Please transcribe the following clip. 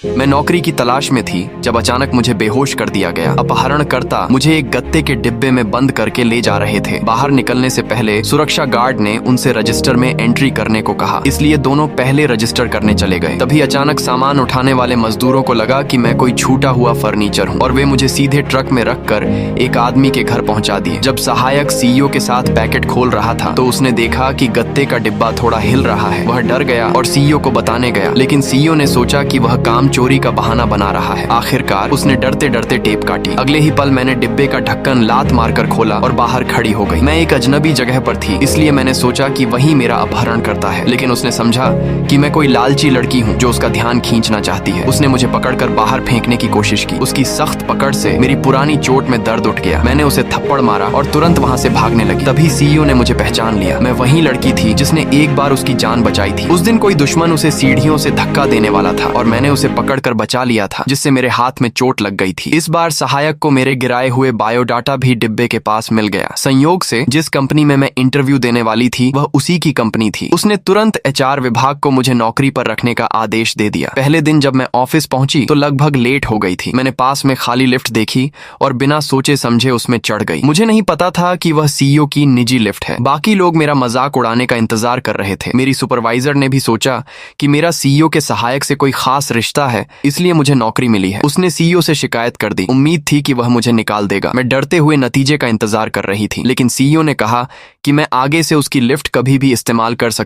मैं नौकरी की तलाश में थी जब अचानक मुझे बेहोश कर दिया गया। अपहरणकर्ता मुझे एक गत्ते के डिब्बे में बंद करके ले जा रहे थे। बाहर निकलने से पहले सुरक्षा गार्ड ने उनसे रजिस्टर में एंट्री करने को कहा, इसलिए दोनों पहले रजिस्टर करने चले गए। तभी अचानक सामान उठाने वाले मजदूरों को लगा कि मैं कोई छूटा हुआ फर्नीचर हूँ और वे मुझे सीधे ट्रक में रखकर एक आदमी के घर पहुंचा दिए। जब सहायक सीईओ के साथ पैकेट खोल रहा था तो उसने देखा कि गत्ते का डिब्बा थोड़ा हिल रहा है। वह डर गया और सीईओ को बताने गया, लेकिन सीईओ ने सोचा कि वह काम चोरी का बहाना बना रहा है। आखिरकार उसने डरते डरते टेप काटी। अगले ही पल मैंने डिब्बे का ढक्कन लात मारकर खोला और बाहर खड़ी हो गई। मैं एक अजनबी जगह पर थी, इसलिए मैंने सोचा कि वही मेरा अपहरण करता है, लेकिन उसने समझा कि मैं कोई लालची लड़की हूँ जो उसका ध्यान खींचना चाहती है। उसने मुझे पकड़कर बाहर फेंकने की कोशिश की। उसकी सख्त पकड़ से मेरी पुरानी चोट में दर्द उठ गया। मैंने उसे थप्पड़ मारा और तुरंत वहाँ से भागने लगी। तभी सीईओ ने मुझे पहचान लिया। मैं वही लड़की थी जिसने एक बार उसकी जान बचाई थी। उस दिन कोई दुश्मन उसे सीढ़ियों से धक्का देने वाला था और मैंने उसे पकड़कर बचा लिया था, जिससे मेरे हाथ में चोट लग गई थी। इस बार सहायक को मेरे गिराए हुए बायोडाटा भी डिब्बे के पास मिल गया। संयोग से जिस कंपनी में मैं इंटरव्यू देने वाली थी वह उसी की कंपनी थी। उसने तुरंत एचआर विभाग को मुझे नौकरी पर रखने का आदेश दे दिया। पहले दिन जब मैं ऑफिस पहुंची तो लगभग लेट हो गई थी। मैंने पास में खाली लिफ्ट देखी और बिना सोचे समझे उसमें चढ़ गई। मुझे नहीं पता था कि वह सीईओ की निजी लिफ्ट है। बाकी लोग मेरा मजाक उड़ाने का इंतजार कर रहे थे। मेरी सुपरवाइजर ने भी सोचा कि मेरा सीईओ के सहायक से कोई खास रिश्ता है, इसलिए मुझे नौकरी मिली है। उसने सीईओ से शिकायत कर दी। उम्मीद थी कि वह मुझे निकाल देगा। मैं डरते हुए नतीजे का इंतजार कर रही थी, लेकिन सीईओ ने कहा कि मैं आगे से उसकी लिफ्ट कभी भी इस्तेमाल कर सकती